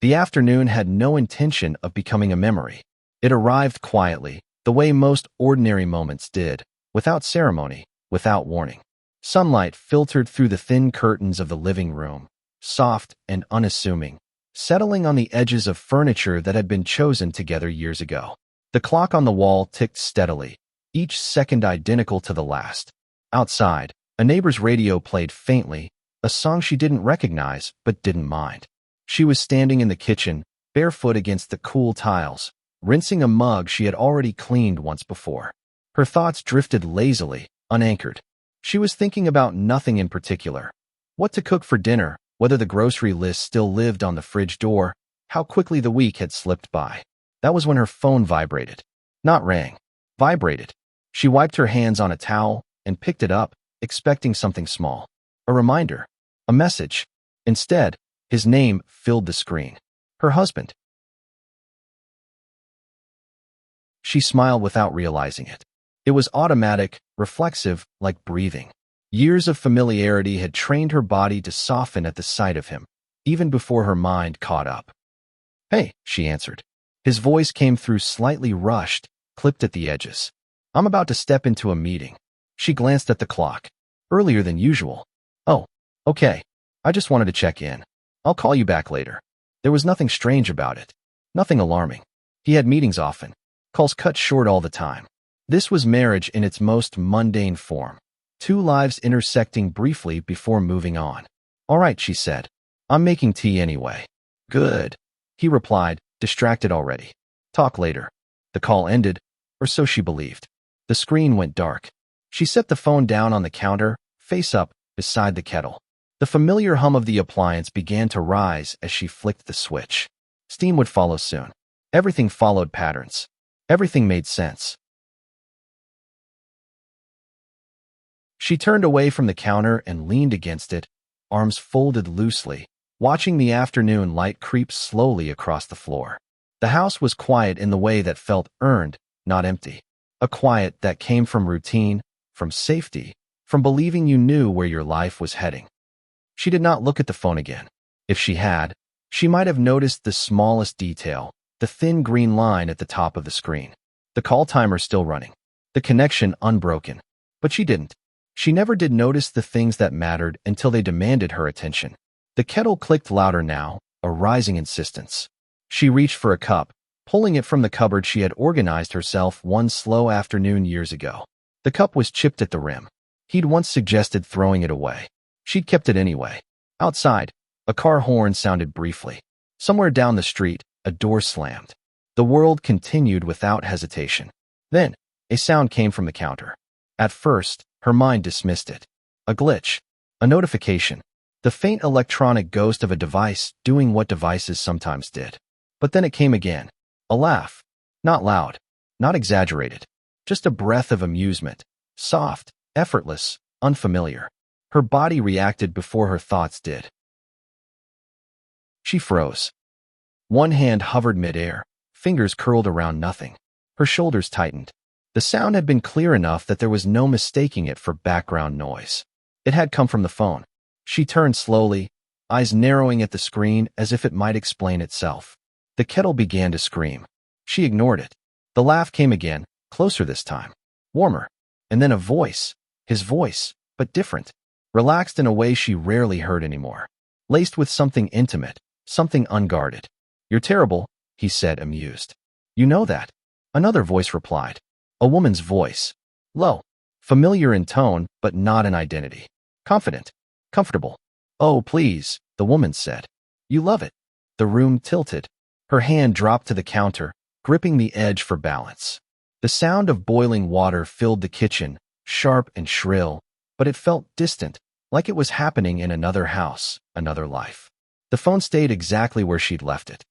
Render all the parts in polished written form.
The afternoon had no intention of becoming a memory. It arrived quietly, the way most ordinary moments did, without ceremony, without warning. Sunlight filtered through the thin curtains of the living room, soft and unassuming, settling on the edges of furniture that had been chosen together years ago. The clock on the wall ticked steadily, each second identical to the last. Outside, a neighbor's radio played faintly, a song she didn't recognize but didn't mind. She was standing in the kitchen, barefoot against the cool tiles, rinsing a mug she had already cleaned once before. Her thoughts drifted lazily, unanchored. She was thinking about nothing in particular. What to cook for dinner, whether the grocery list still lived on the fridge door, how quickly the week had slipped by. That was when her phone vibrated. Not rang. Vibrated. She wiped her hands on a towel and picked it up, expecting something small. A reminder. A message. Instead, his name filled the screen. Her husband. She smiled without realizing it. It was automatic, reflexive, like breathing. Years of familiarity had trained her body to soften at the sight of him, even before her mind caught up. "Hey," she answered. His voice came through slightly rushed, clipped at the edges. "I'm about to step into a meeting." She glanced at the clock. Earlier than usual. "Oh, okay. I just wanted to check in. I'll call you back later." There was nothing strange about it. Nothing alarming. He had meetings often. Calls cut short all the time. This was marriage in its most mundane form. Two lives intersecting briefly before moving on. "All right," she said. "I'm making tea anyway." "Good," he replied, distracted already. "Talk later." The call ended, or so she believed. The screen went dark. She set the phone down on the counter, face up, beside the kettle. The familiar hum of the appliance began to rise as she flicked the switch. Steam would follow soon. Everything followed patterns. Everything made sense. She turned away from the counter and leaned against it, arms folded loosely, watching the afternoon light creep slowly across the floor. The house was quiet in the way that felt earned, not empty. A quiet that came from routine, from safety, from believing you knew where your life was heading. She did not look at the phone again. If she had, she might have noticed the smallest detail, the thin green line at the top of the screen. The call timer still running. The connection unbroken. But she didn't. She never did notice the things that mattered until they demanded her attention. The kettle clicked louder now, a rising insistence. She reached for a cup, pulling it from the cupboard she had organized herself one slow afternoon years ago. The cup was chipped at the rim. He'd once suggested throwing it away. She'd kept it anyway. Outside, a car horn sounded briefly. Somewhere down the street, a door slammed. The world continued without hesitation. Then, a sound came from the counter. At first, her mind dismissed it. A glitch. A notification. The faint electronic ghost of a device doing what devices sometimes did. But then it came again. A laugh. Not loud. Not exaggerated. Just a breath of amusement. Soft, effortless, unfamiliar. Her body reacted before her thoughts did. She froze. One hand hovered midair, fingers curled around nothing. Her shoulders tightened. The sound had been clear enough that there was no mistaking it for background noise. It had come from the phone. She turned slowly, eyes narrowing at the screen as if it might explain itself. The kettle began to scream. She ignored it. The laugh came again, closer this time. Warmer. And then a voice. His voice, but different. Relaxed in a way she rarely heard anymore. Laced with something intimate, something unguarded. "You're terrible," he said, amused. "You know that." Another voice replied. A woman's voice. Low. Familiar in tone, but not in identity. Confident. Comfortable. "Oh, please," the woman said. "You love it." The room tilted. Her hand dropped to the counter, gripping the edge for balance. The sound of boiling water filled the kitchen, sharp and shrill, but it felt distant, like it was happening in another house, another life. The phone stayed exactly where she'd left it.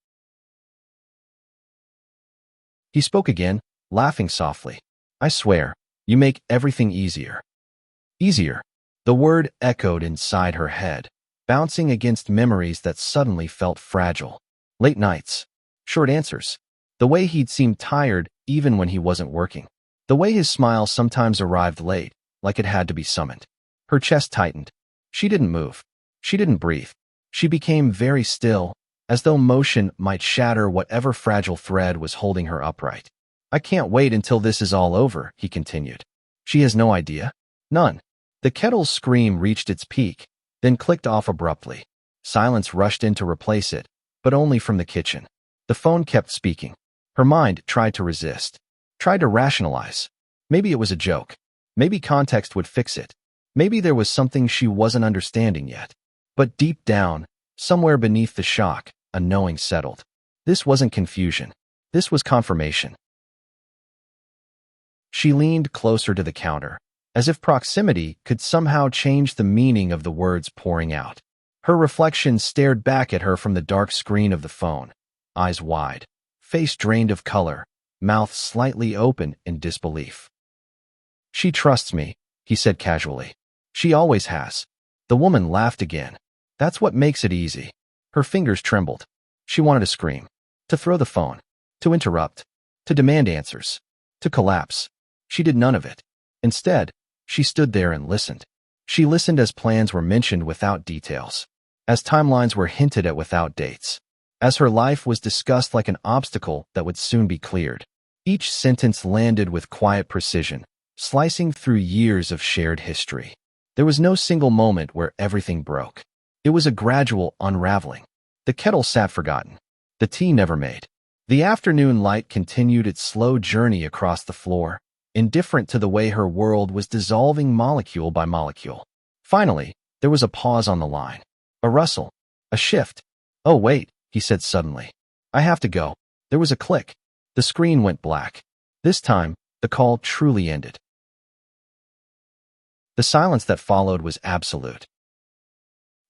He spoke again, laughing softly. "I swear, you make everything easier." Easier. The word echoed inside her head, bouncing against memories that suddenly felt fragile. Late nights. Short answers. The way he'd seemed tired even when he wasn't working. The way his smile sometimes arrived late, like it had to be summoned. Her chest tightened. She didn't move. She didn't breathe. She became very still, as though motion might shatter whatever fragile thread was holding her upright. I can't wait until this is all over, he continued. She has no idea? None. The kettle's scream reached its peak, then clicked off abruptly. Silence rushed in to replace it, but only from the kitchen. The phone kept speaking. Her mind tried to resist, tried to rationalize. Maybe it was a joke. Maybe context would fix it. Maybe there was something she wasn't understanding yet. But deep down, somewhere beneath the shock, a knowing settled. This wasn't confusion. This was confirmation. She leaned closer to the counter, as if proximity could somehow change the meaning of the words pouring out. Her reflection stared back at her from the dark screen of the phone, eyes wide, face drained of color, mouth slightly open in disbelief. She trusts me, he said casually. She always has. The woman laughed again. That's what makes it easy. Her fingers trembled. She wanted to scream, to throw the phone, to interrupt, to demand answers, to collapse. She did none of it. Instead, she stood there and listened. She listened as plans were mentioned without details, as timelines were hinted at without dates, as her life was discussed like an obstacle that would soon be cleared. Each sentence landed with quiet precision, slicing through years of shared history. There was no single moment where everything broke. It was a gradual unraveling. The kettle sat forgotten. The tea never made. The afternoon light continued its slow journey across the floor, indifferent to the way her world was dissolving molecule by molecule. Finally, there was a pause on the line. A rustle. A shift. Oh, wait, he said suddenly. I have to go. There was a click. The screen went black. This time, the call truly ended. The silence that followed was absolute.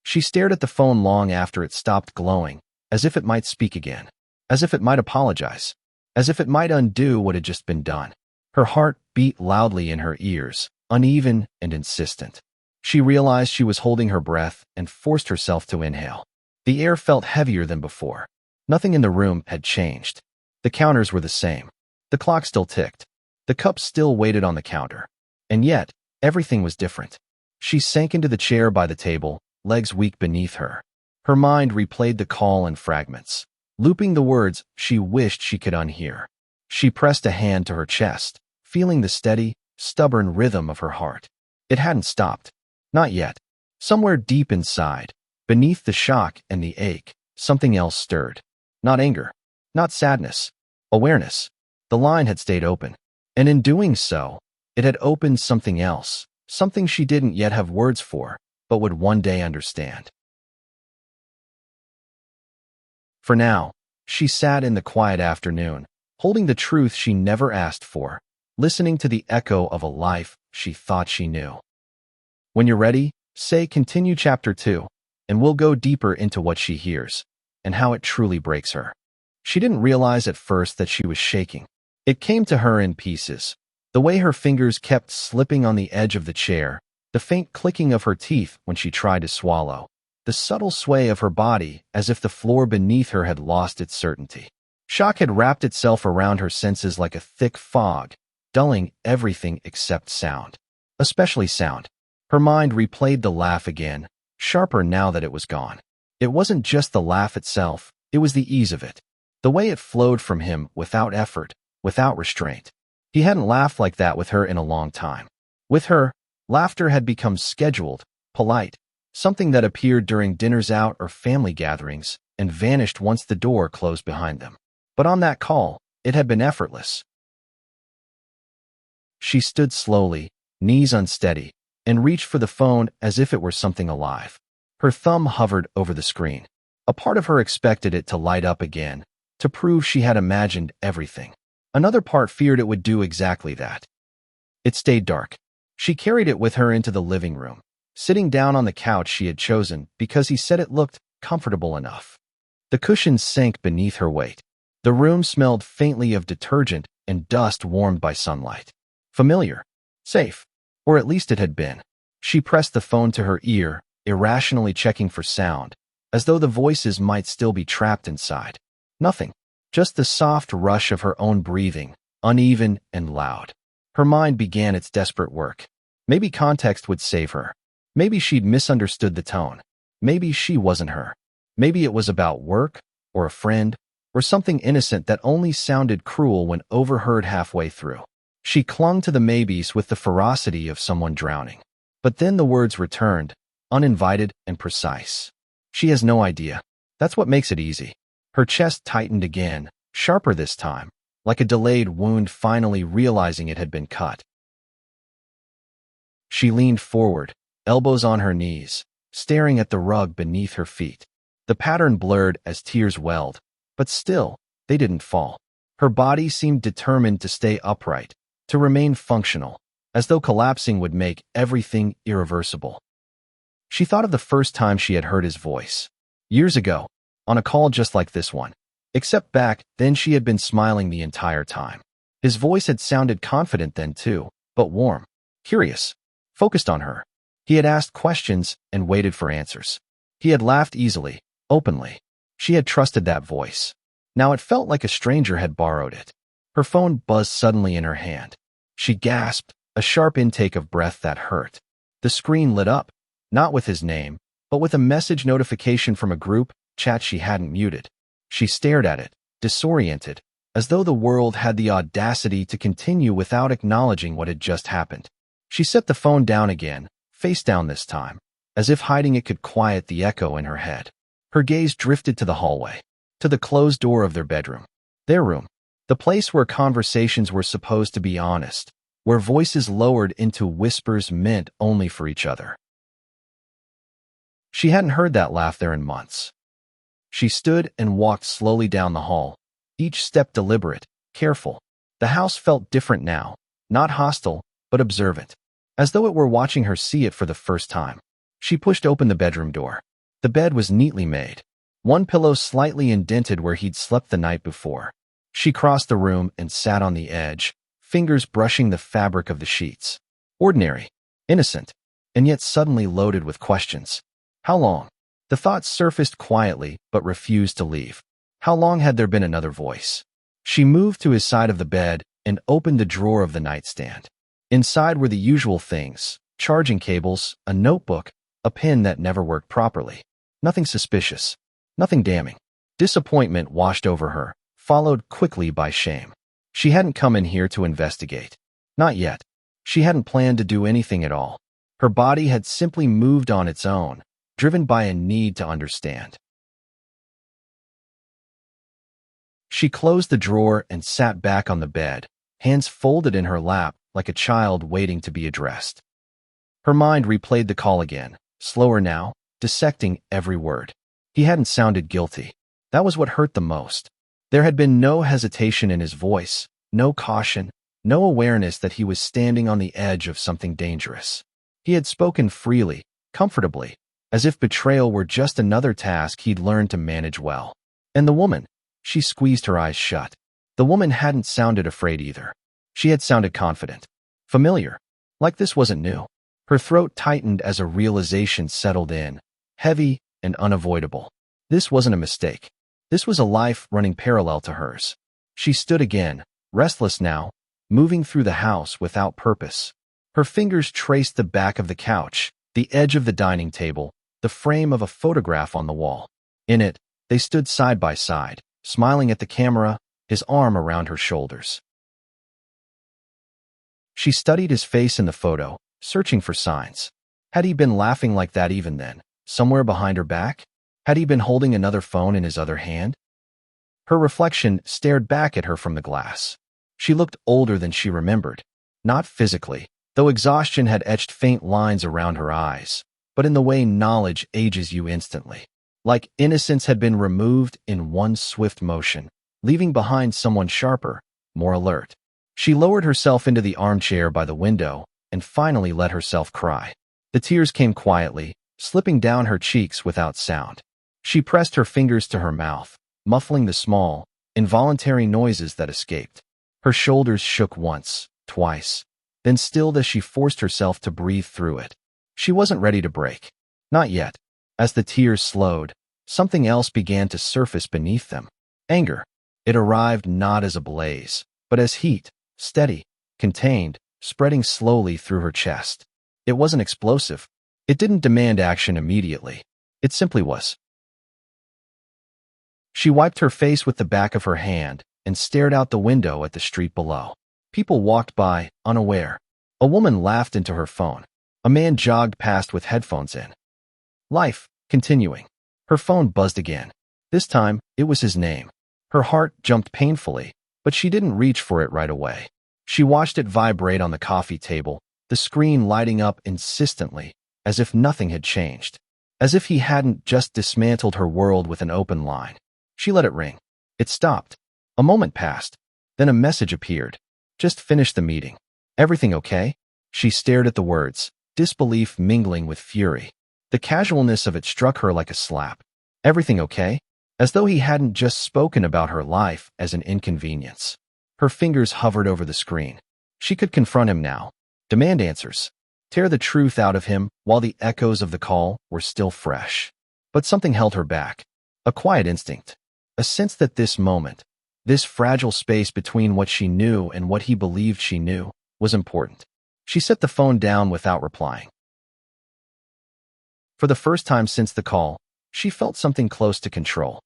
She stared at the phone long after it stopped glowing, as if it might speak again, as if it might apologize, as if it might undo what had just been done. Her heart beat loudly in her ears, uneven and insistent. She realized she was holding her breath and forced herself to inhale. The air felt heavier than before. Nothing in the room had changed. The counters were the same. The clock still ticked. The cups still waited on the counter. And yet, everything was different. She sank into the chair by the table, legs weak beneath her. Her mind replayed the call in fragments, looping the words she wished she could unhear. She pressed a hand to her chest, feeling the steady, stubborn rhythm of her heart. It hadn't stopped. Not yet. Somewhere deep inside, beneath the shock and the ache, something else stirred. Not anger. Not sadness. Awareness. The line had stayed open. And in doing so, it had opened something else, something she didn't yet have words for, but would one day understand. For now, she sat in the quiet afternoon, holding the truth she never asked for, listening to the echo of a life she thought she knew. When you're ready, say continue chapter 2, and we'll go deeper into what she hears, and how it truly breaks her. She didn't realize at first that she was shaking. It came to her in pieces. The way her fingers kept slipping on the edge of the chair, the faint clicking of her teeth when she tried to swallow, the subtle sway of her body as if the floor beneath her had lost its certainty. Shock had wrapped itself around her senses like a thick fog, dulling everything except sound. Especially sound. Her mind replayed the laugh again, sharper now that it was gone. It wasn't just the laugh itself, it was the ease of it. The way it flowed from him without effort, without restraint. He hadn't laughed like that with her in a long time. With her, laughter had become scheduled, polite, something that appeared during dinners out or family gatherings and vanished once the door closed behind them. But on that call, it had been effortless. She stood slowly, knees unsteady, and reached for the phone as if it were something alive. Her thumb hovered over the screen. A part of her expected it to light up again, to prove she had imagined everything. Another part feared it would do exactly that. It stayed dark. She carried it with her into the living room, sitting down on the couch she had chosen because he said it looked comfortable enough. The cushions sank beneath her weight. The room smelled faintly of detergent and dust warmed by sunlight. Familiar. Safe. Or at least it had been. She pressed the phone to her ear, irrationally checking for sound, as though the voices might still be trapped inside. Nothing. Just the soft rush of her own breathing, uneven and loud. Her mind began its desperate work. Maybe context would save her. Maybe she'd misunderstood the tone. Maybe she wasn't her. Maybe it was about work, or a friend, or something innocent that only sounded cruel when overheard halfway through. She clung to the maybes with the ferocity of someone drowning. But then the words returned, uninvited and precise. She has no idea. That's what makes it easy. Her chest tightened again, sharper this time, like a delayed wound finally realizing it had been cut. She leaned forward, elbows on her knees, staring at the rug beneath her feet. The pattern blurred as tears welled, but still, they didn't fall. Her body seemed determined to stay upright, to remain functional, as though collapsing would make everything irreversible. She thought of the first time she had heard his voice. Years ago, on a call just like this one. Except back then she had been smiling the entire time. His voice had sounded confident then too, but warm, curious, focused on her. He had asked questions and waited for answers. He had laughed easily, openly. She had trusted that voice. Now it felt like a stranger had borrowed it. Her phone buzzed suddenly in her hand. She gasped, a sharp intake of breath that hurt. The screen lit up, not with his name, but with a message notification from a group chat she hadn't muted. She stared at it, disoriented, as though the world had the audacity to continue without acknowledging what had just happened. She set the phone down again, face down this time, as if hiding it could quiet the echo in her head. Her gaze drifted to the hallway, to the closed door of their bedroom. Their room, the place where conversations were supposed to be honest, where voices lowered into whispers meant only for each other. She hadn't heard that laugh there in months. She stood and walked slowly down the hall, each step deliberate, careful. The house felt different now, not hostile, but observant, as though it were watching her see it for the first time. She pushed open the bedroom door. The bed was neatly made, one pillow slightly indented where he'd slept the night before. She crossed the room and sat on the edge, fingers brushing the fabric of the sheets. Ordinary, innocent, and yet suddenly loaded with questions. How long? The thought surfaced quietly but refused to leave. How long had there been another voice? She moved to his side of the bed and opened the drawer of the nightstand. Inside were the usual things, charging cables, a notebook, a pen that never worked properly. Nothing suspicious, nothing damning. Disappointment washed over her, followed quickly by shame. She hadn't come in here to investigate. Not yet. She hadn't planned to do anything at all. Her body had simply moved on its own, driven by a need to understand. She closed the drawer and sat back on the bed, hands folded in her lap like a child waiting to be addressed. Her mind replayed the call again, slower now, dissecting every word. He hadn't sounded guilty. That was what hurt the most. There had been no hesitation in his voice, no caution, no awareness that he was standing on the edge of something dangerous. He had spoken freely, comfortably, as if betrayal were just another task he'd learned to manage well. And the woman, she squeezed her eyes shut. The woman hadn't sounded afraid either. She had sounded confident, familiar, like this wasn't new. Her throat tightened as a realization settled in, heavy and unavoidable. This wasn't a mistake. This was a life running parallel to hers. She stood again, restless now, moving through the house without purpose. Her fingers traced the back of the couch, the edge of the dining table, the frame of a photograph on the wall. In it, they stood side by side, smiling at the camera, his arm around her shoulders. She studied his face in the photo, searching for signs. Had he been laughing like that even then, somewhere behind her back? Had he been holding another phone in his other hand? Her reflection stared back at her from the glass. She looked older than she remembered. Not physically, though exhaustion had etched faint lines around her eyes, but in the way knowledge ages you instantly. Like innocence had been removed in one swift motion, leaving behind someone sharper, more alert. She lowered herself into the armchair by the window and finally let herself cry. The tears came quietly, slipping down her cheeks without sound. She pressed her fingers to her mouth, muffling the small, involuntary noises that escaped. Her shoulders shook once, twice, then stilled as she forced herself to breathe through it. She wasn't ready to break. Not yet. As the tears slowed, something else began to surface beneath them. Anger. It arrived not as a blaze, but as heat, steady, contained, spreading slowly through her chest. It wasn't explosive. It didn't demand action immediately. It simply was. She wiped her face with the back of her hand and stared out the window at the street below. People walked by, unaware. A woman laughed into her phone. A man jogged past with headphones in. Life, continuing. Her phone buzzed again. This time, it was his name. Her heart jumped painfully, but she didn't reach for it right away. She watched it vibrate on the coffee table, the screen lighting up insistently, as if nothing had changed. As if he hadn't just dismantled her world with an open line. She let it ring. It stopped. A moment passed. Then a message appeared. Just finished the meeting. Everything okay? She stared at the words, disbelief mingling with fury. The casualness of it struck her like a slap. Everything okay? As though he hadn't just spoken about her life as an inconvenience. Her fingers hovered over the screen. She could confront him now. Demand answers. Tear the truth out of him while the echoes of the call were still fresh. But something held her back. A quiet instinct. A sense that this moment, this fragile space between what she knew and what he believed she knew, was important. She set the phone down without replying. For the first time since the call, she felt something close to control.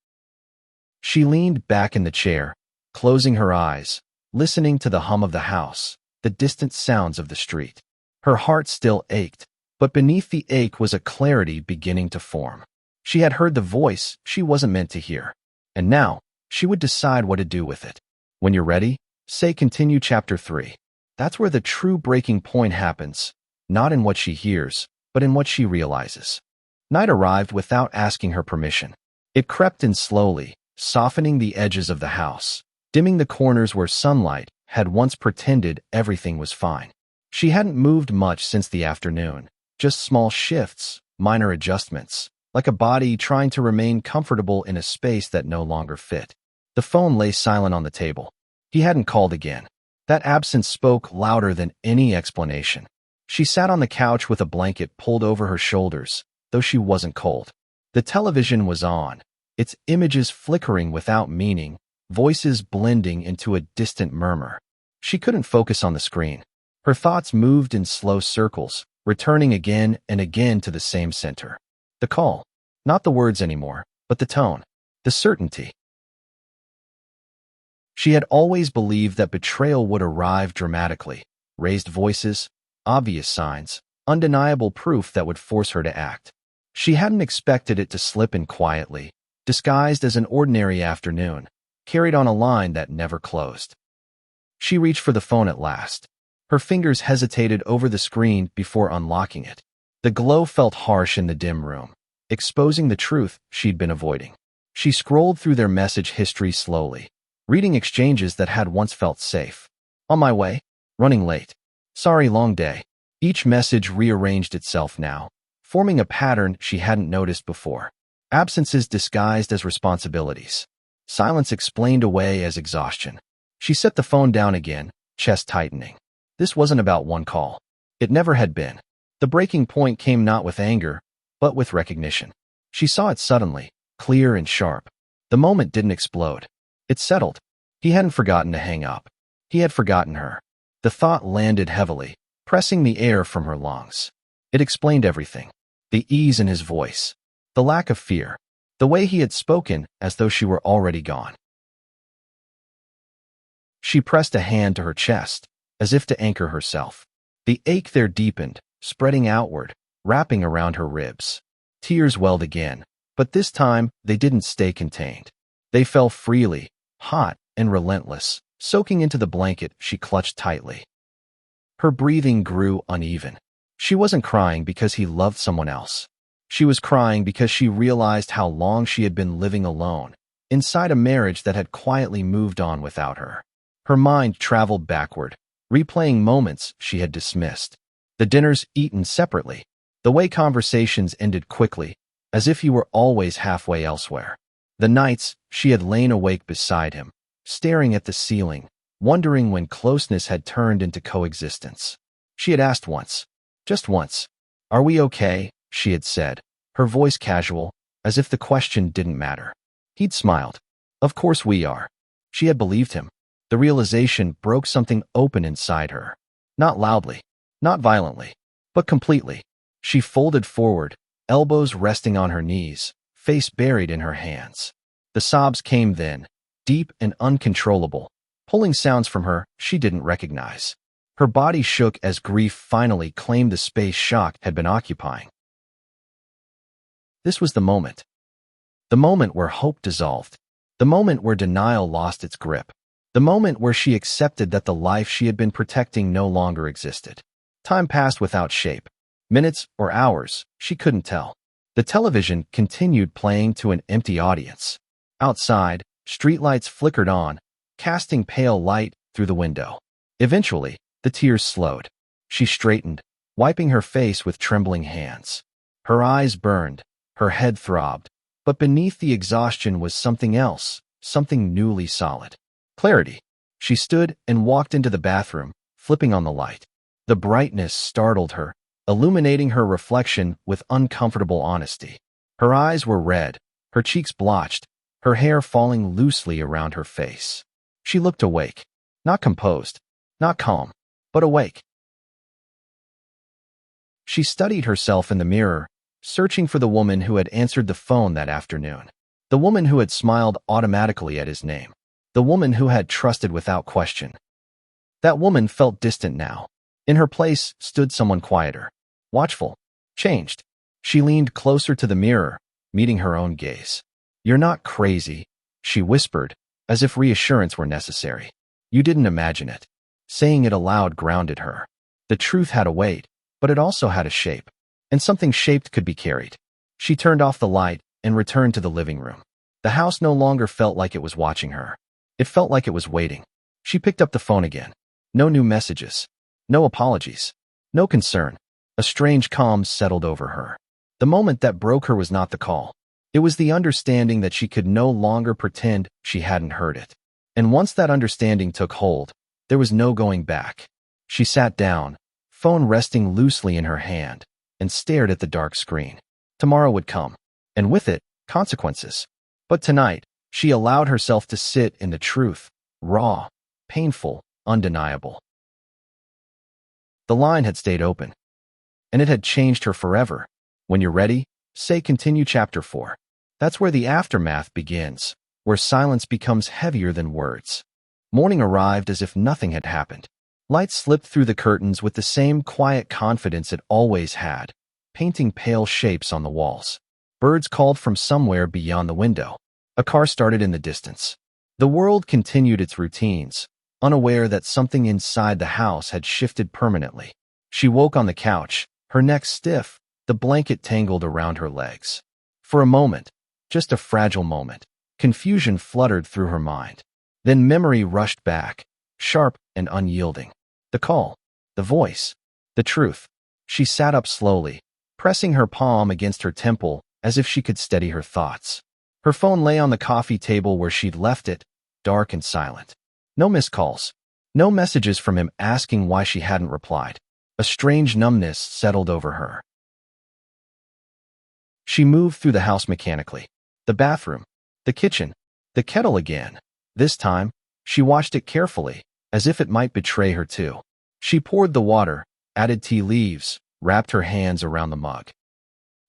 She leaned back in the chair, closing her eyes, listening to the hum of the house, the distant sounds of the street. Her heart still ached, but beneath the ache was a clarity beginning to form. She had heard the voice she wasn't meant to hear, and now she would decide what to do with it. When you're ready, say continue chapter 3. That's where the true breaking point happens, not in what she hears, but in what she realizes. Night arrived without asking her permission. It crept in slowly, softening the edges of the house, dimming the corners where sunlight had once pretended everything was fine. She hadn't moved much since the afternoon, just small shifts, minor adjustments, like a body trying to remain comfortable in a space that no longer fit. The phone lay silent on the table. He hadn't called again. That absence spoke louder than any explanation. She sat on the couch with a blanket pulled over her shoulders, though she wasn't cold. The television was on, its images flickering without meaning, voices blending into a distant murmur. She couldn't focus on the screen. Her thoughts moved in slow circles, returning again and again to the same center. The call. Not the words anymore, but the tone. The certainty. She had always believed that betrayal would arrive dramatically. Raised voices, obvious signs, undeniable proof that would force her to act. She hadn't expected it to slip in quietly, disguised as an ordinary afternoon, carried on a line that never closed. She reached for the phone at last. Her fingers hesitated over the screen before unlocking it. The glow felt harsh in the dim room, exposing the truth she'd been avoiding. She scrolled through their message history slowly, reading exchanges that had once felt safe. On my way. Running late. Sorry, long day. Each message rearranged itself now, forming a pattern she hadn't noticed before. Absences disguised as responsibilities. Silence explained away as exhaustion. She set the phone down again, chest tightening. This wasn't about one call. It never had been. The breaking point came not with anger, but with recognition. She saw it suddenly, clear and sharp. The moment didn't explode. It settled. He hadn't forgotten to hang up. He had forgotten her. The thought landed heavily, pressing the air from her lungs. It explained everything. The ease in his voice. The lack of fear. The way he had spoken as though she were already gone. She pressed a hand to her chest, as if to anchor herself. The ache there deepened, spreading outward, wrapping around her ribs. Tears welled again, but this time they didn't stay contained. They fell freely, hot and relentless, soaking into the blanket she clutched tightly. Her breathing grew uneven. She wasn't crying because he loved someone else. She was crying because she realized how long she had been living alone, inside a marriage that had quietly moved on without her. Her mind traveled backward, replaying moments she had dismissed. The dinners eaten separately, the way conversations ended quickly, as if he were always halfway elsewhere. The nights she had lain awake beside him, staring at the ceiling, wondering when closeness had turned into coexistence. She had asked once, just once, "Are we okay?" she had said, her voice casual, as if the question didn't matter. He'd smiled. "Of course we are." She had believed him. The realization broke something open inside her. Not loudly, not violently, but completely. She folded forward, elbows resting on her knees, face buried in her hands. The sobs came then, deep and uncontrollable, pulling sounds from her she didn't recognize. Her body shook as grief finally claimed the space shock had been occupying. This was the moment. The moment where hope dissolved. The moment where denial lost its grip. The moment where she accepted that the life she had been protecting no longer existed. Time passed without shape. Minutes or hours, she couldn't tell. The television continued playing to an empty audience. Outside, streetlights flickered on, casting pale light through the window. Eventually, the tears slowed. She straightened, wiping her face with trembling hands. Her eyes burned, her head throbbed, but beneath the exhaustion was something else, something newly solid. Clarity. She stood and walked into the bathroom, flipping on the light. The brightness startled her, illuminating her reflection with uncomfortable honesty. Her eyes were red, her cheeks blotched, her hair falling loosely around her face. She looked awake, not composed, not calm, but awake. She studied herself in the mirror, searching for the woman who had answered the phone that afternoon. The woman who had smiled automatically at his name. The woman who had trusted without question. That woman felt distant now. In her place stood someone quieter, watchful, changed. She leaned closer to the mirror, meeting her own gaze. "You're not crazy," she whispered, as if reassurance were necessary. "You didn't imagine it." Saying it aloud grounded her. The truth had a weight, but it also had a shape, and something shaped could be carried. She turned off the light and returned to the living room. The house no longer felt like it was watching her. It felt like it was waiting. She picked up the phone again. No new messages. No apologies. No concern. A strange calm settled over her. The moment that broke her was not the call. It was the understanding that she could no longer pretend she hadn't heard it. And once that understanding took hold, there was no going back. She sat down, phone resting loosely in her hand, and stared at the dark screen. Tomorrow would come, and with it, consequences. But tonight, she allowed herself to sit in the truth, raw, painful, undeniable. The line had stayed open, and it had changed her forever. When you're ready, say continue chapter 4. That's where the aftermath begins, where silence becomes heavier than words. Morning arrived as if nothing had happened. Light slipped through the curtains with the same quiet confidence it always had, painting pale shapes on the walls. Birds called from somewhere beyond the window. A car started in the distance. The world continued its routines, unaware that something inside the house had shifted permanently. She woke on the couch, her neck stiff, the blanket tangled around her legs. For a moment, just a fragile moment, confusion fluttered through her mind. Then memory rushed back, sharp and unyielding. The call, the voice, the truth. She sat up slowly, pressing her palm against her temple as if she could steady her thoughts. Her phone lay on the coffee table where she'd left it, dark and silent. No missed calls. No messages from him asking why she hadn't replied. A strange numbness settled over her. She moved through the house mechanically. The bathroom, the kitchen, the kettle again. This time, she watched it carefully, as if it might betray her too. She poured the water, added tea leaves, wrapped her hands around the mug.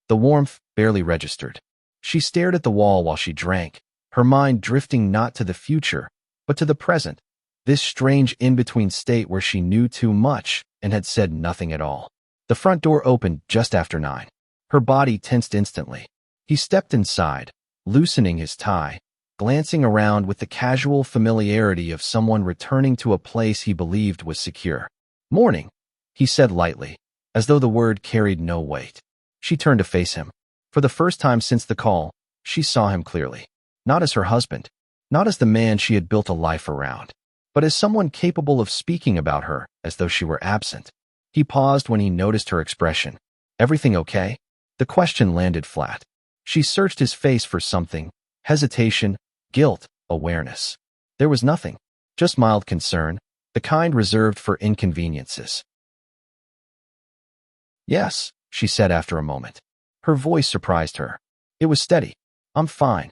The warmth barely registered. She stared at the wall while she drank, her mind drifting not to the future, but to the present, this strange in-between state where she knew too much and had said nothing at all. The front door opened just after 9. Her body tensed instantly. He stepped inside, loosening his tie, glancing around with the casual familiarity of someone returning to a place he believed was secure. "Morning," he said lightly, as though the word carried no weight. She turned to face him. For the first time since the call, she saw him clearly. Not as her husband, not as the man she had built a life around, but as someone capable of speaking about her as though she were absent. He paused when he noticed her expression. "Everything okay?" The question landed flat. She searched his face for something: hesitation, guilt, awareness. There was nothing, just mild concern, the kind reserved for inconveniences. "Yes," she said after a moment. Her voice surprised her. It was steady. "I'm fine."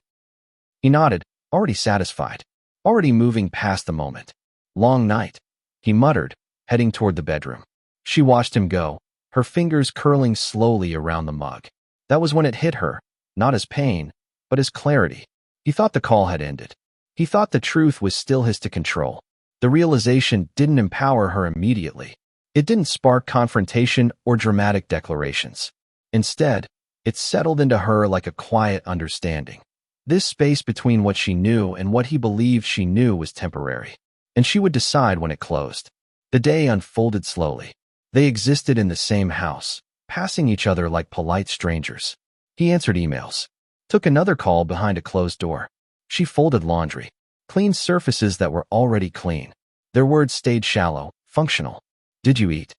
He nodded, already satisfied, already moving past the moment. "Long night," he muttered, heading toward the bedroom. She watched him go, her fingers curling slowly around the mug. That was when it hit her, not as pain, but as clarity. He thought the call had ended. He thought the truth was still his to control. The realization didn't empower her immediately. It didn't spark confrontation or dramatic declarations. Instead, it settled into her like a quiet understanding. This space between what she knew and what he believed she knew was temporary, and she would decide when it closed. The day unfolded slowly. They existed in the same house, passing each other like polite strangers. He answered emails, took another call behind a closed door. She folded laundry, cleaned surfaces that were already clean. Their words stayed shallow, functional. Did you eat?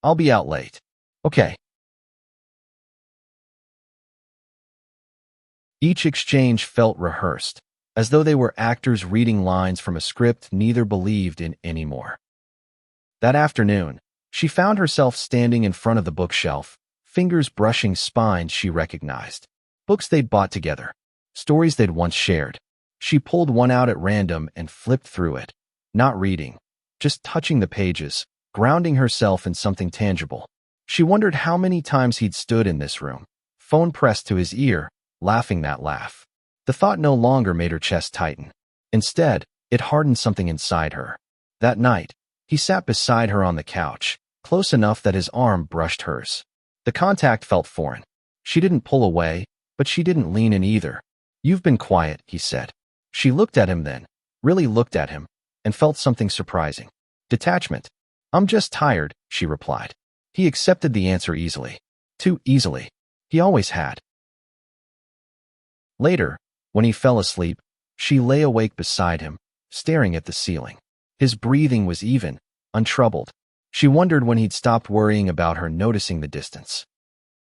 I'll be out late. Okay. Each exchange felt rehearsed, as though they were actors reading lines from a script neither believed in anymore. That afternoon, she found herself standing in front of the bookshelf, fingers brushing spines she recognized. Books they'd bought together, stories they'd once shared. She pulled one out at random and flipped through it, not reading, just touching the pages, grounding herself in something tangible. She wondered how many times he'd stood in this room, phone pressed to his ear, laughing that laugh. The thought no longer made her chest tighten. Instead, it hardened something inside her. That night, he sat beside her on the couch, close enough that his arm brushed hers. The contact felt foreign. She didn't pull away, but she didn't lean in either. "You've been quiet," he said. She looked at him then, really looked at him, and felt something surprising. Detachment. "I'm just tired," she replied. He accepted the answer easily. Too easily. He always had. Later, when he fell asleep, she lay awake beside him, staring at the ceiling. His breathing was even, untroubled. She wondered when he'd stopped worrying about her noticing the distance.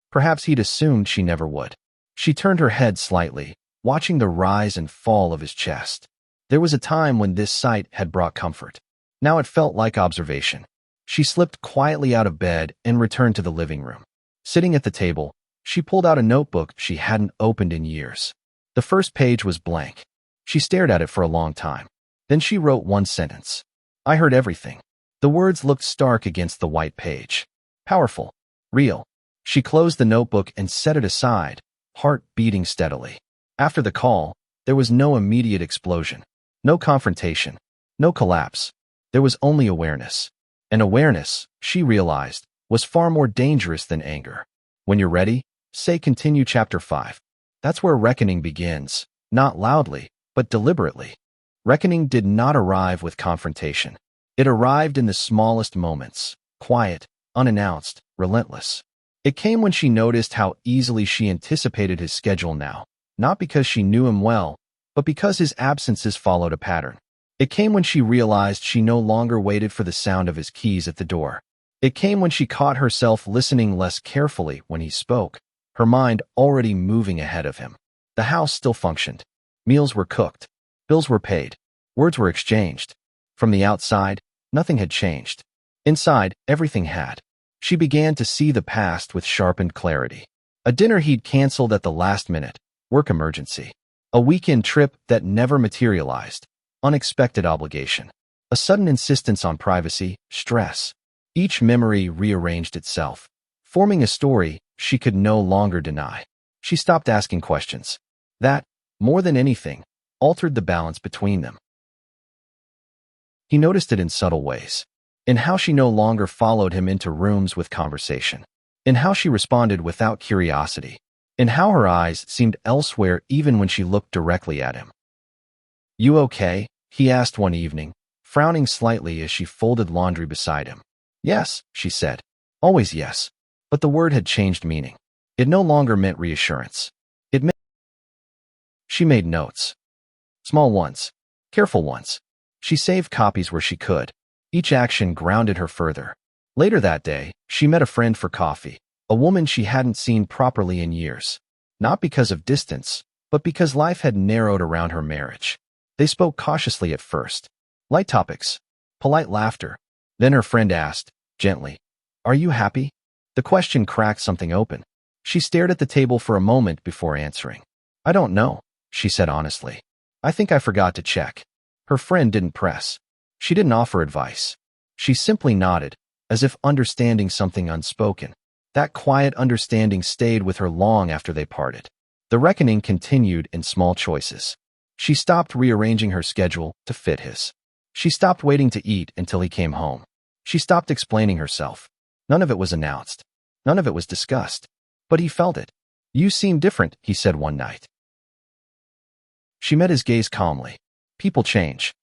Perhaps he'd assumed she never would. She turned her head slightly, watching the rise and fall of his chest. There was a time when this sight had brought comfort. Now it felt like observation. She slipped quietly out of bed and returned to the living room. Sitting at the table, she pulled out a notebook she hadn't opened in years. The first page was blank. She stared at it for a long time. Then she wrote one sentence. "I heard everything." The words looked stark against the white page. Powerful. Real. She closed the notebook and set it aside, heart beating steadily. After the call, there was no immediate explosion. No confrontation. No collapse. There was only awareness. And awareness, she realized, was far more dangerous than anger. When you're ready, say continue chapter 5. That's where reckoning begins, not loudly, but deliberately. Reckoning did not arrive with confrontation. It arrived in the smallest moments, quiet, unannounced, relentless. It came when she noticed how easily she anticipated his schedule now, not because she knew him well, but because his absences followed a pattern. It came when she realized she no longer waited for the sound of his keys at the door. It came when she caught herself listening less carefully when he spoke, her mind already moving ahead of him. The house still functioned. Meals were cooked. Bills were paid. Words were exchanged. From the outside, nothing had changed. Inside, everything had. She began to see the past with sharpened clarity. A dinner he'd canceled at the last minute, work emergency. A weekend trip that never materialized, unexpected obligation. A sudden insistence on privacy, stress. Each memory rearranged itself, forming a story she could no longer deny. She stopped asking questions. That, more than anything, altered the balance between them. He noticed it in subtle ways. In how she no longer followed him into rooms with conversation. In how she responded without curiosity. In how her eyes seemed elsewhere even when she looked directly at him. "You okay?" he asked one evening, frowning slightly as she folded laundry beside him. "Yes," she said. Always yes. But the word had changed meaning. It no longer meant reassurance. It meant... She made notes. Small ones. Careful ones. She saved copies where she could. Each action grounded her further. Later that day, she met a friend for coffee, a woman she hadn't seen properly in years. Not because of distance, but because life had narrowed around her marriage. They spoke cautiously at first. Light topics. Polite laughter. Then her friend asked, gently, "Are you happy?" The question cracked something open. She stared at the table for a moment before answering. "I don't know," she said honestly. "I think I forgot to check." Her friend didn't press. She didn't offer advice. She simply nodded, as if understanding something unspoken. That quiet understanding stayed with her long after they parted. The reckoning continued in small choices. She stopped rearranging her schedule to fit his. She stopped waiting to eat until he came home. She stopped explaining herself. None of it was announced. None of it was discussed. But he felt it. "You seem different," he said one night. She met his gaze calmly. "People change."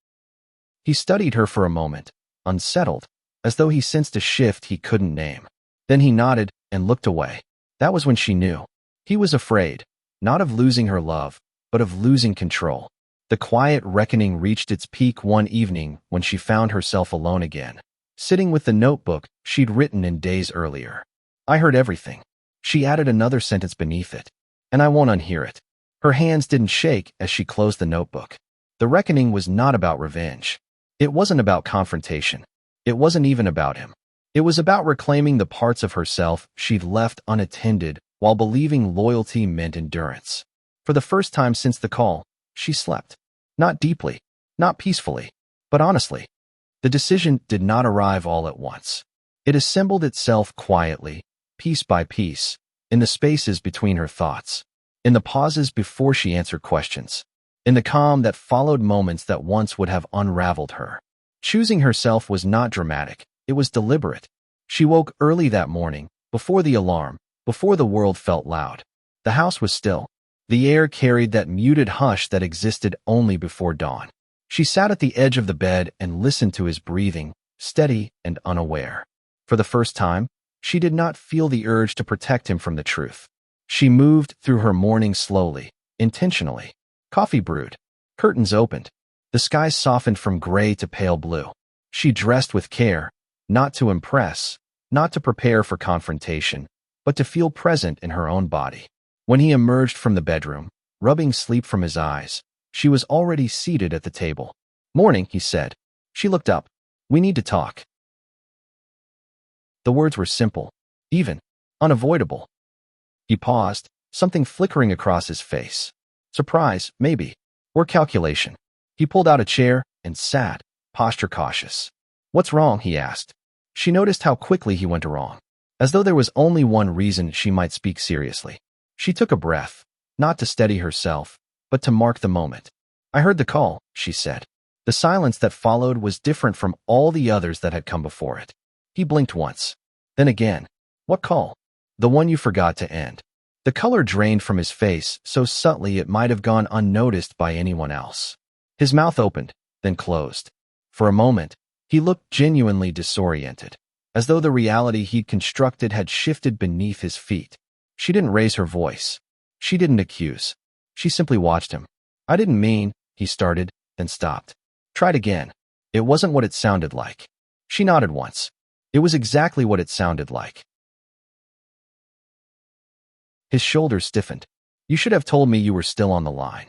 He studied her for a moment, unsettled, as though he sensed a shift he couldn't name. Then he nodded and looked away. That was when she knew. He was afraid, not of losing her love, but of losing control. The quiet reckoning reached its peak one evening when she found herself alone again, sitting with the notebook she'd written in days earlier. "I heard everything." She added another sentence beneath it. "And I won't unhear it." Her hands didn't shake as she closed the notebook. The reckoning was not about revenge. It wasn't about confrontation. It wasn't even about him. It was about reclaiming the parts of herself she'd left unattended while believing loyalty meant endurance. For the first time since the call, she slept. Not deeply, not peacefully, but honestly. The decision did not arrive all at once. It assembled itself quietly, piece by piece, in the spaces between her thoughts, in the pauses before she answered questions, in the calm that followed moments that once would have unraveled her. Choosing herself was not dramatic. It was deliberate. She woke early that morning, before the alarm, before the world felt loud. The house was still. The air carried that muted hush that existed only before dawn. She sat at the edge of the bed and listened to his breathing, steady and unaware. For the first time, she did not feel the urge to protect him from the truth. She moved through her morning slowly, intentionally. Coffee brewed. Curtains opened. The sky softened from gray to pale blue. She dressed with care, not to impress, not to prepare for confrontation, but to feel present in her own body. When he emerged from the bedroom, rubbing sleep from his eyes, she was already seated at the table. "Morning," he said. She looked up. "We need to talk." The words were simple, even, unavoidable. He paused, something flickering across his face. Surprise, maybe, or calculation. He pulled out a chair and sat, posture cautious. "What's wrong?" he asked. She noticed how quickly he went wrong, as though there was only one reason she might speak seriously. She took a breath, not to steady herself, but to mark the moment. "I heard the call," she said. The silence that followed was different from all the others that had come before it. He blinked once. Then again. "What call?" "The one you forgot to end." The color drained from his face so subtly it might have gone unnoticed by anyone else. His mouth opened, then closed. For a moment, he looked genuinely disoriented, as though the reality he'd constructed had shifted beneath his feet. She didn't raise her voice. She didn't accuse. She simply watched him. "I didn't mean," he started, then stopped. "Tried again." It wasn't what it sounded like. She nodded once. It was exactly what it sounded like. His shoulders stiffened. "You should have told me you were still on the line."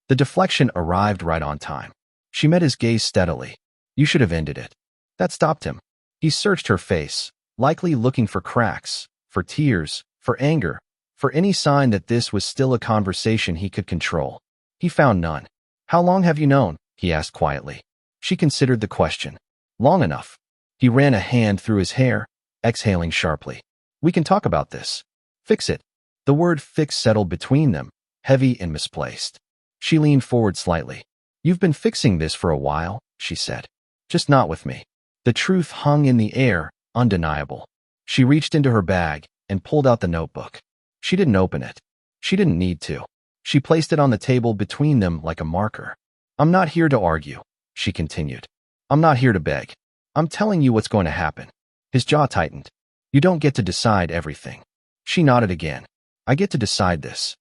The deflection arrived right on time. She met his gaze steadily. "You should have ended it." That stopped him. He searched her face, likely looking for cracks, for tears, for anger, for any sign that this was still a conversation he could control. He found none. "How long have you known?" he asked quietly. She considered the question. "Long enough." He ran a hand through his hair, exhaling sharply. "We can talk about this. Fix it." The word fix settled between them, heavy and misplaced. She leaned forward slightly. "You've been fixing this for a while," she said. "Just not with me." The truth hung in the air, undeniable. She reached into her bag and pulled out the notebook. She didn't open it. She didn't need to. She placed it on the table between them like a marker. "I'm not here to argue," she continued. "I'm not here to beg. I'm telling you what's going to happen." His jaw tightened. "You don't get to decide everything." She nodded again. "I get to decide this."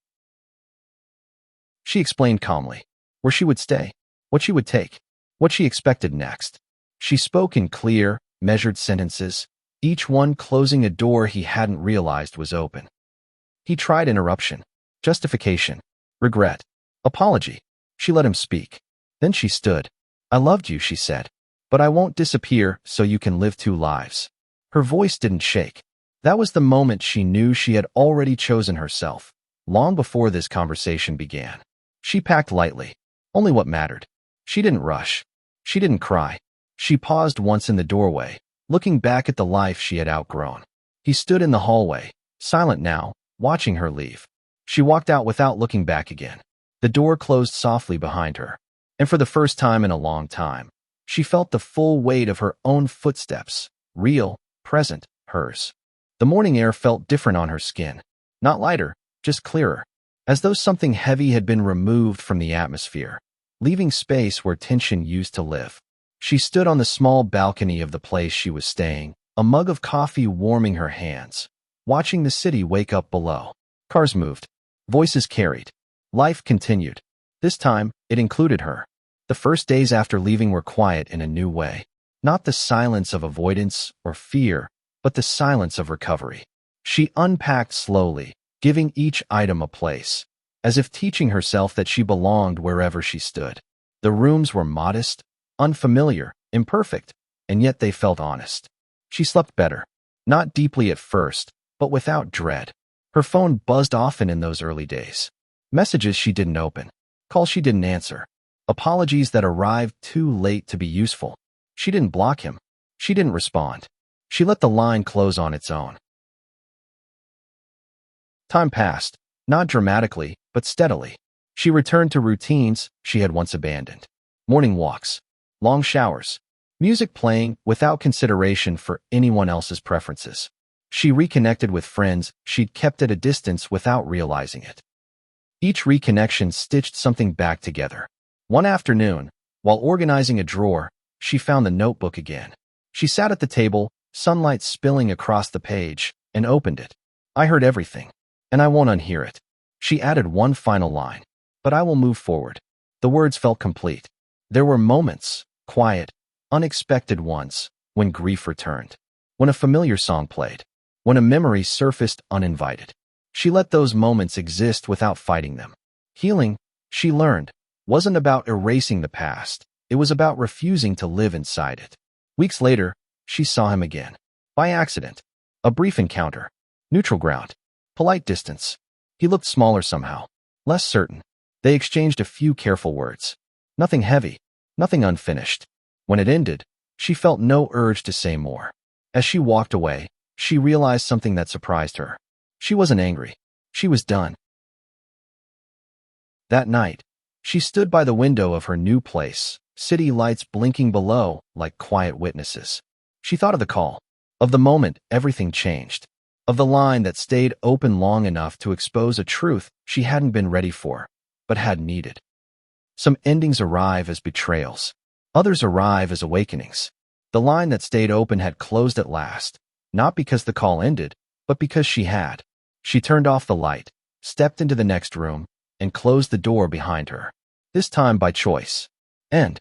She explained calmly where she would stay, what she would take, what she expected next. She spoke in clear, measured sentences, each one closing a door he hadn't realized was open. He tried interruption, justification, regret, apology. She let him speak. Then she stood. "I loved you," she said, "but I won't disappear so you can live two lives." Her voice didn't shake. That was the moment she knew she had already chosen herself, long before this conversation began. She packed lightly, only what mattered. She didn't rush. She didn't cry. She paused once in the doorway, looking back at the life she had outgrown. He stood in the hallway, silent now, watching her leave. She walked out without looking back again. The door closed softly behind her, and for the first time in a long time, she felt the full weight of her own footsteps, real, present, hers. The morning air felt different on her skin, not lighter, just clearer, as though something heavy had been removed from the atmosphere, leaving space where tension used to live. She stood on the small balcony of the place she was staying, a mug of coffee warming her hands, watching the city wake up below. Cars moved. Voices carried. Life continued. This time, it included her. The first days after leaving were quiet in a new way. Not the silence of avoidance or fear, but the silence of recovery. She unpacked slowly, giving each item a place, as if teaching herself that she belonged wherever she stood. The rooms were modest, unfamiliar, imperfect, and yet they felt honest. She slept better, not deeply at first, but without dread. Her phone buzzed often in those early days. Messages she didn't open, calls she didn't answer, apologies that arrived too late to be useful. She didn't block him. She didn't respond. She let the line close on its own. Time passed, not dramatically, but steadily. She returned to routines she had once abandoned. Morning walks, long showers, music playing without consideration for anyone else's preferences. She reconnected with friends she'd kept at a distance without realizing it. Each reconnection stitched something back together. One afternoon, while organizing a drawer, she found the notebook again. She sat at the table, sunlight spilling across the page, and opened it. I heard everything, and I won't unhear it. She added one final line, but I will move forward. The words felt complete. There were moments, quiet, unexpected ones, when grief returned, when a familiar song played, when a memory surfaced uninvited. She let those moments exist without fighting them. Healing, she learned, wasn't about erasing the past. It was about refusing to live inside it. Weeks later, she saw him again. By accident. A brief encounter. Neutral ground. Polite distance. He looked smaller somehow. Less certain. They exchanged a few careful words. Nothing heavy. Nothing unfinished. When it ended, she felt no urge to say more. As she walked away, she realized something that surprised her. She wasn't angry. She was done. That night, she stood by the window of her new place, city lights blinking below like quiet witnesses. She thought of the call, of the moment everything changed, of the line that stayed open long enough to expose a truth she hadn't been ready for, but had needed. Some endings arrive as betrayals. Others arrive as awakenings. The line that stayed open had closed at last, not because the call ended, but because she had. She turned off the light, stepped into the next room, and closed the door behind her. This time by choice. End.